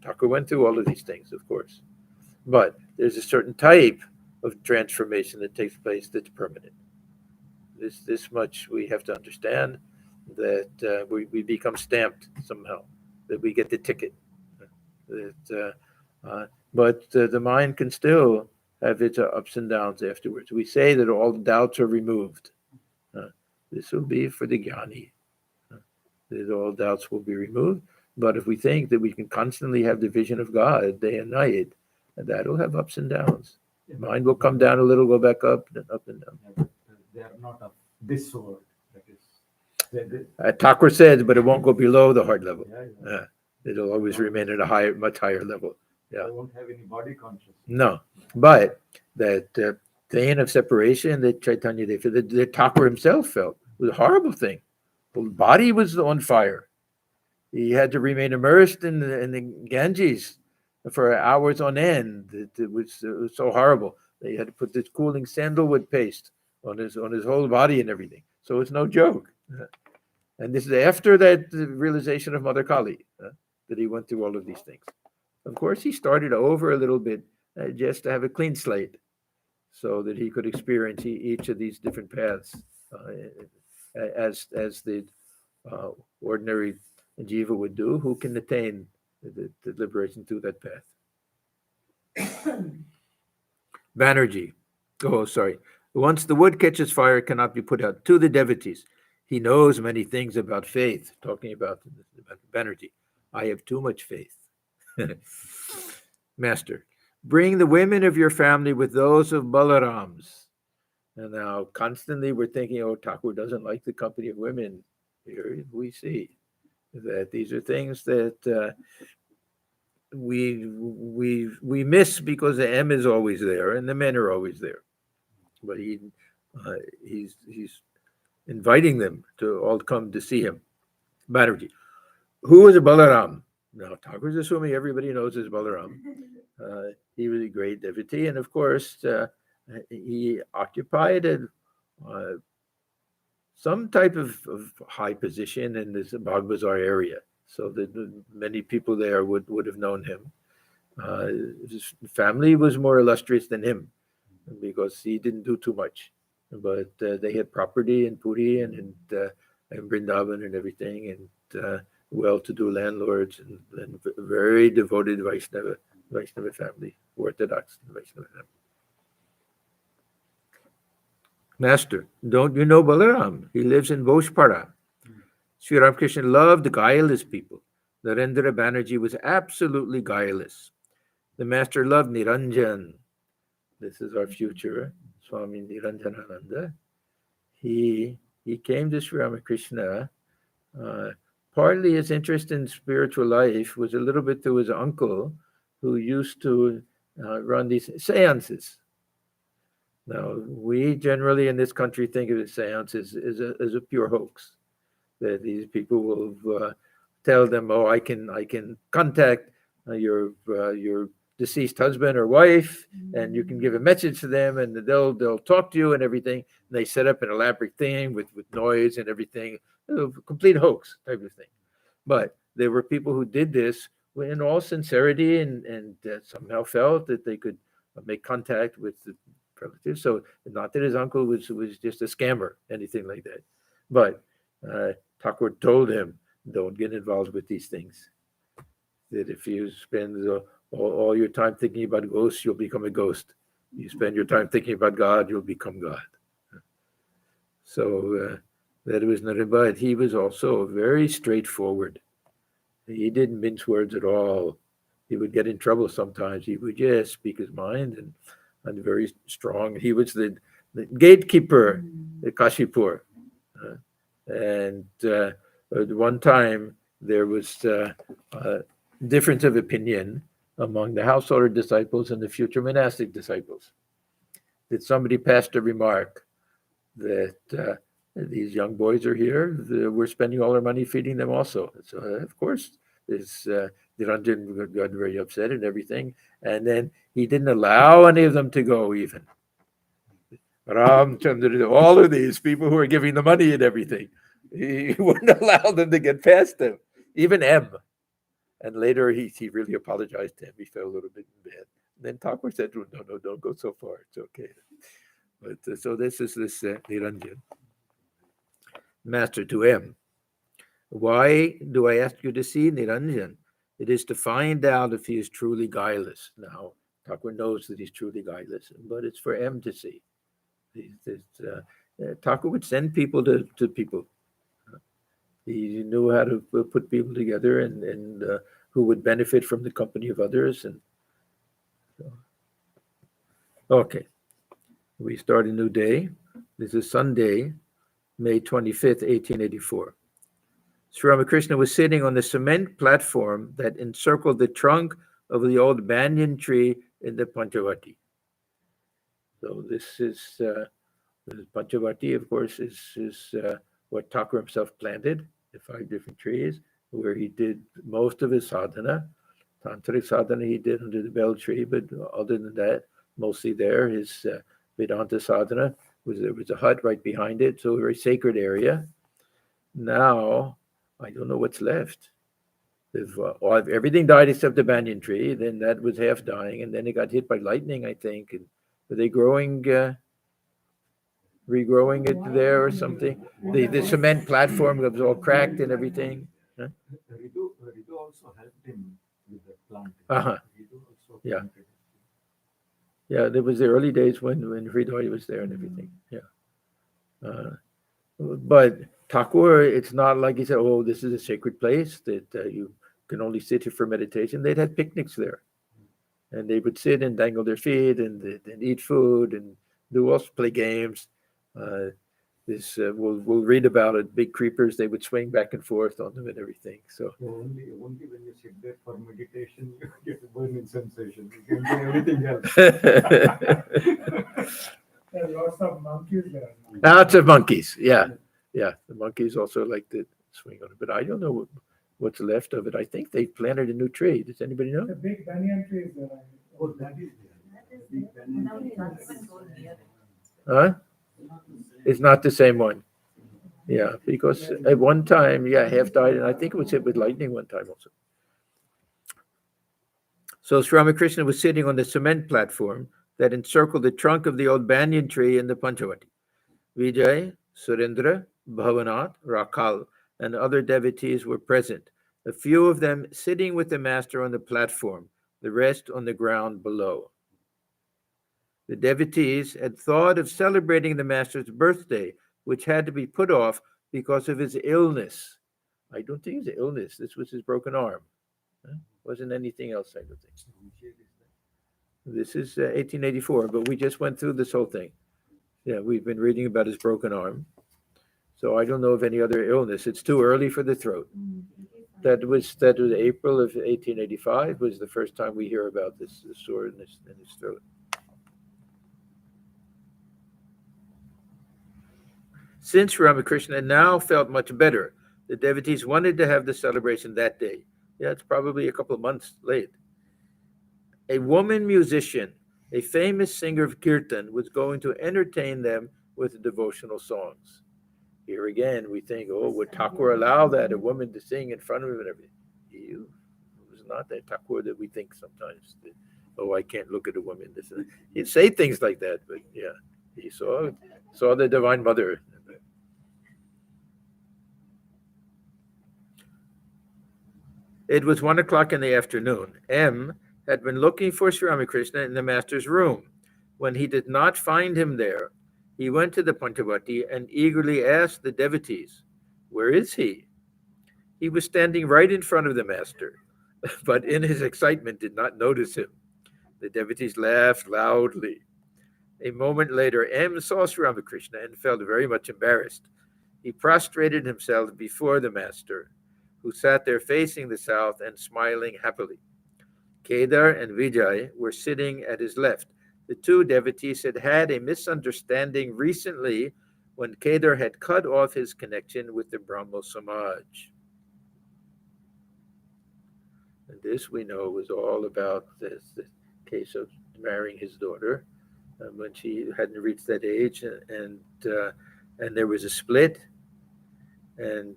Thakur went through all of these things, of course. But there's a certain type of transformation that takes place that's permanent. This much we have to understand, that we become stamped somehow, that we get the ticket. But the mind can still have its ups and downs afterwards. We say that all doubts are removed. This will be for the gyani. That all doubts will be removed. But if we think that we can constantly have the vision of God day and night, that'll have ups and downs. Mind will come down a little, go back up, then up and down. Yeah, they are not of this world. That is, Thakur said, but it won't go below the heart level. yeah. It'll always remain at a much higher level. Yeah. They won't have any body consciousness. No, but that pain of separation that Chaitanya Deva, that Thakur himself felt, was a horrible thing. The body was on fire. He had to remain immersed in the Ganges for hours on end. It was so horrible. They had to put this cooling sandalwood paste on his whole body and everything. So it's no joke. And this is after that realization of Mother Kali, that he went through all of these things. Of course, he started over a little bit just to have a clean slate, so that he could experience each of these different paths as the ordinary jiva would do, who can attain the liberation through that path. Banerjee. Oh, sorry. Once the wood catches fire, it cannot be put out. To the devotees. He knows many things about faith. Talking about Banerjee. I have too much faith. Master, bring the women of your family with those of Balaram's. And now constantly we're thinking, oh, Thakur doesn't like the company of women. Here we see that these are things that we miss because the M is always there and the men are always there. But he's inviting them to all come to see him. Banerjee. Who is a Balaram? Now, Thakur's assuming everybody knows his Balaram. He was a great devotee, and of course, he occupied some type of high position in this Bagh Bazar area, so that many people there would have known him. His family was more illustrious than him because he didn't do too much, but they had property in Puri and Vrindavan and everything, and well-to-do landlords and very devoted Vaishnava family, Orthodox Vaishnava family. Master, don't you know Balaram? He lives in Bhojpara. Sri Ramakrishna loved guileless people. Narendra Banerjee was absolutely guileless. The master loved Niranjan. This is our future Swami Niranjanananda. He came to Sri Ramakrishna. Partly his interest in spiritual life was a little bit through his uncle, who used to run these seances. Now, we generally in this country think of a seance as a pure hoax, that these people will tell them, "Oh, I can contact your deceased husband or wife, and you can give a message to them, and they'll talk to you and everything." And they set up an elaborate thing with noise and everything, complete hoax type of thing. But there were people who did this in all sincerity and somehow felt that they could make contact with the relatives. So not that his uncle was just a scammer, anything like that. But Thakur told him, don't get involved with these things. That if you spend all your time thinking about ghosts, you'll become a ghost. You spend your time thinking about God, you'll become God. So that was Narendra. He was also very straightforward. He didn't mince words at all. He would get in trouble sometimes. He would just speak his mind and very strong. He was the gatekeeper at Kashipur. And at one time, there was a difference of opinion among the householder disciples and the future monastic disciples. That somebody passed a remark that these young boys are here, we're spending all our money feeding them also. So, of course, Niranjan got very upset and everything. And then he didn't allow any of them to go even. Ramchandra, all of these people who are giving the money and everything, he wouldn't allow them to get past him, even M. And later he really apologized to him. He felt a little bit bad. And then Thakur said, no, don't go so far. It's okay. But so this is Niranjan. Master to M. Why do I ask you to see Niranjan? It is to find out if he is truly guileless. Now, Thakur knows that he's truly guileless, but it's for M to see. Thakur would send people to people. He knew how to put people together and who would benefit from the company of others. And so. Okay, we start a new day. This is Sunday, May 25th, 1884. Sri Ramakrishna was sitting on the cement platform that encircled the trunk of the old banyan tree in the Panchavati. So this is Panchavati, of course, is what Thakur himself planted, the 5 different trees, where he did most of his sadhana. Tantric sadhana he did under the bell tree, but other than that, mostly there. His Vedanta sadhana there was a hut right behind it, so a very sacred area. Now, I don't know what's left. Everything died except the banyan tree. Then that was half dying, and then it got hit by lightning, I think. And were they regrowing it there or something? The cement platform was all cracked and everything. Huh? Ridu also helped him with the planting. Uh-huh. Ridu also Yeah. planted. Yeah, there was the early days when Hridaya was there and everything. Yeah. But Thakur, it's not like he said, oh, this is a sacred place that you can only sit here for meditation. They'd have picnics there. And they would sit and dangle their feet and eat food and play games. We'll read about it. Big creepers, they would swing back and forth on them and everything. So only when you sit there for meditation, you get a burning sensation. You can do everything else. There are lots of monkeys there. Lots of monkeys. Yeah. The monkeys also like to swing on it, but I don't know what's left of it. I think they planted a new tree. Does anybody know? The big banyan tree is there. Oh, that is there. Big banyan Now tree. we can't even go near it. Huh? It's not the same one. Yeah, because at one time, half died, and I think it was hit with lightning one time also. So Sri Ramakrishna was sitting on the cement platform that encircled the trunk of the old banyan tree in the Panchavati. Vijay, Surendra, Bhavanath, Rakal, and other devotees were present, a few of them sitting with the master on the platform, the rest on the ground below. The devotees had thought of celebrating the master's birthday, which had to be put off because of his illness. I don't think it's an illness. This was his broken arm. Wasn't anything else, I don't think. This is 1884, but we just went through this whole thing. Yeah, we've been reading about his broken arm. So I don't know of any other illness. It's too early for the throat. That was April of 1885 was the first time we hear about this sore in his throat. Since Ramakrishna now felt much better, the devotees wanted to have the celebration that day. Yeah, it's probably a couple of months late. A woman musician, a famous singer of kirtan, was going to entertain them with devotional songs. Here again, we think, oh, would Thakur allow that, a woman to sing in front of him and everything? It was not that Thakur that we think sometimes. That, oh, I can't look at a woman. He'd say things like that, but yeah, he saw the Divine Mother. It was 1 o'clock in the afternoon. M had been looking for Sri Ramakrishna in the master's room. When he did not find him there, he went to the Panchavati and eagerly asked the devotees, "Where is he?" He was standing right in front of the master, but in his excitement did not notice him. The devotees laughed loudly. A moment later, M saw Sri Ramakrishna and felt very much embarrassed. He prostrated himself before the master, who sat there facing the south and smiling happily. Kedar and Vijay were sitting at his left. The two devotees had had a misunderstanding recently when Kedar had cut off his connection with the Brahmo Samaj. And this we know was all about the case of marrying his daughter when she hadn't reached that age, and there was a split, and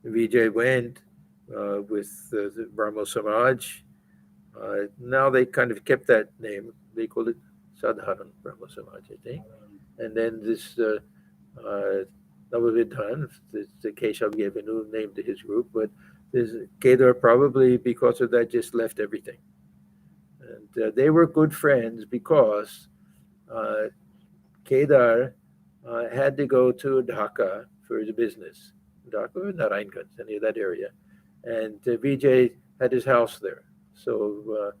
Vijay went with the Brahmo Samaj. Now they kind of kept that name. They called it Sadharan Brahmo Samaj, I think. And then this Navavidhan, the Keshav gave a new name to his group, but this Kedar probably because of that just left everything. And they were good friends because Kedar had to go to Dhaka for his business. Dhaka or Narayanganj, any of that area. And Vijay had his house there. So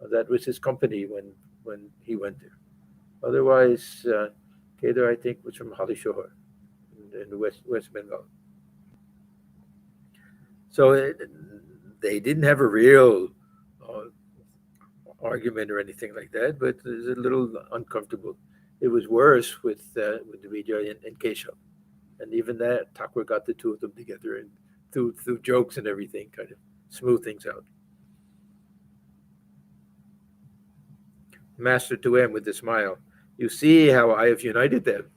that was his company when he went there. Otherwise, Kedar, I think, was from Halishohar in West Bengal. So they didn't have a real argument or anything like that, but it was a little uncomfortable. It was worse with Vijay and Keshav. And even that, Thakur got the two of them together and through jokes and everything, kind of smooth things out. Master to M with a smile, "You see how I have united them."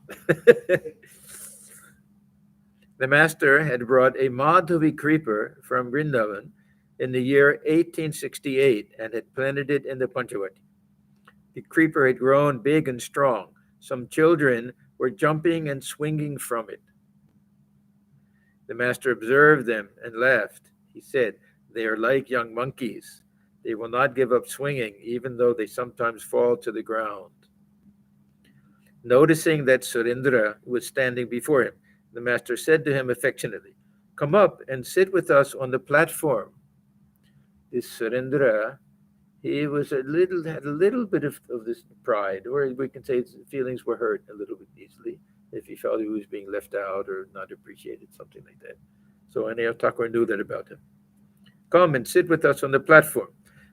The master had brought a Madhavi creeper from Vrindavan in the year 1868 and had planted it in the Panchavati. The creeper had grown big and strong. Some children were jumping and swinging from it. The master observed them and laughed. He said, "They are like young monkeys. They will not give up swinging, even though they sometimes fall to the ground." Noticing that Surendra was standing before him, the master said to him affectionately, "Come up and sit with us on the platform." This Surendra, he had a little bit of this pride, or we can say his feelings were hurt a little bit easily if he felt he was being left out or not appreciated, something like that. So anyhow, Thakur knew that about him. "Come and sit with us on the platform.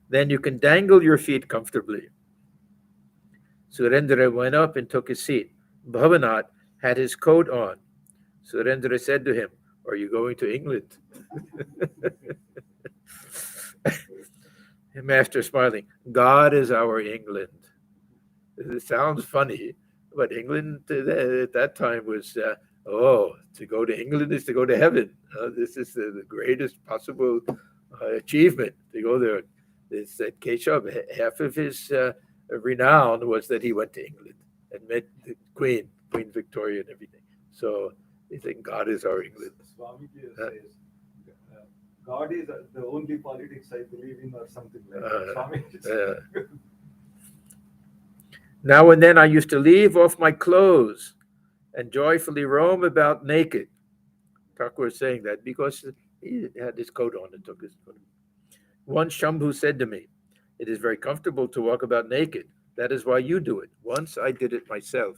Then you can dangle your feet comfortably." Surendra went up and took his seat. Bhavanath had his coat on. Surendra said to him, "Are you going to England?" The master smiling, "God is our England." It sounds funny, but England at that time was, to go to England is to go to heaven. This is the greatest possible achievement to go there. It's that Keshav, half of his renown was that he went to England and met the Queen Victoria and everything. So they think God is our England. Swami says, God is the only politics I believe in, or something like that. Swami. Now and then I used to leave off my clothes and joyfully roam about naked. Thakur was saying that because he had his coat on and took his coat. Once Shambhu said to me, "It is very comfortable to walk about naked. That is why you do it. Once I did it myself."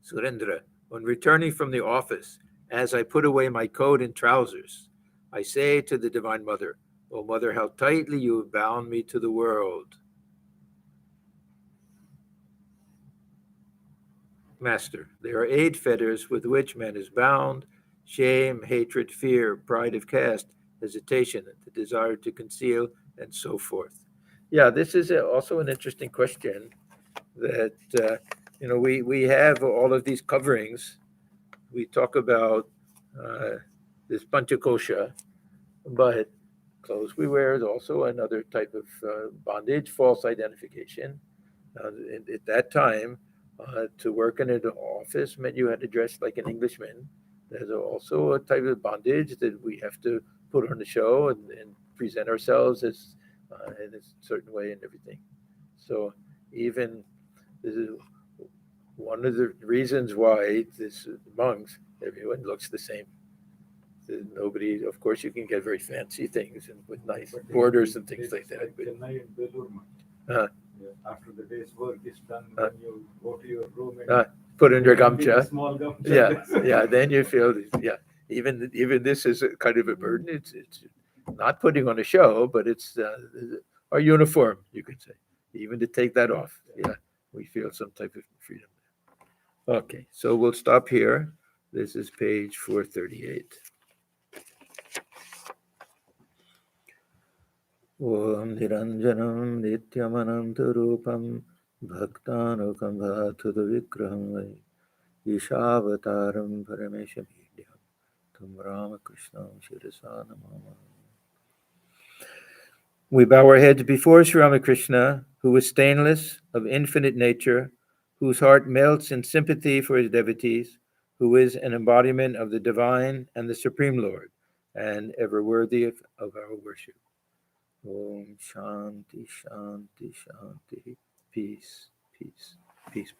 Surendra, when returning from the office, as I put away my coat and trousers, I say to the Divine Mother, "O Mother, how tightly you have bound me to the world." Master, there are 8 fetters with which man is bound: shame, hatred, fear, pride of caste, hesitation, the desire to conceal, and so forth. Yeah, this is also an interesting question that, we have all of these coverings. We talk about this panchakosha, but clothes we wear is also another type of bondage, false identification. At that time, to work in an office meant you had to dress like an Englishman. There's also a type of bondage that we have to put on the show and present ourselves as in a certain way and everything. So even this is one of the reasons why this monks, everyone looks the same. Nobody, of course, you can get very fancy things and with nice borders and things like that. But, Chennai and Belur, uh, after the day's work is done, when you go to your room and put in your you need a gamcha. small gamcha. Yeah. Then you feel, even this is a kind of a burden. It's not putting on a show, but it's our uniform, you could say. Even to take that off, we feel some type of freedom. Okay, so we'll stop here. This is page 438. Om Niranjanam Nityamanantarupam Bhaktanukam Bhatudha Ishavataram Parameshamidhyam Tam Ramakrishna Shirasa Namah. We bow our heads before Sri Ramakrishna, who is stainless, of infinite nature, whose heart melts in sympathy for his devotees, who is an embodiment of the divine and the Supreme Lord, and ever worthy of our worship. Om Shanti, Shanti, Shanti. Peace, peace, peace.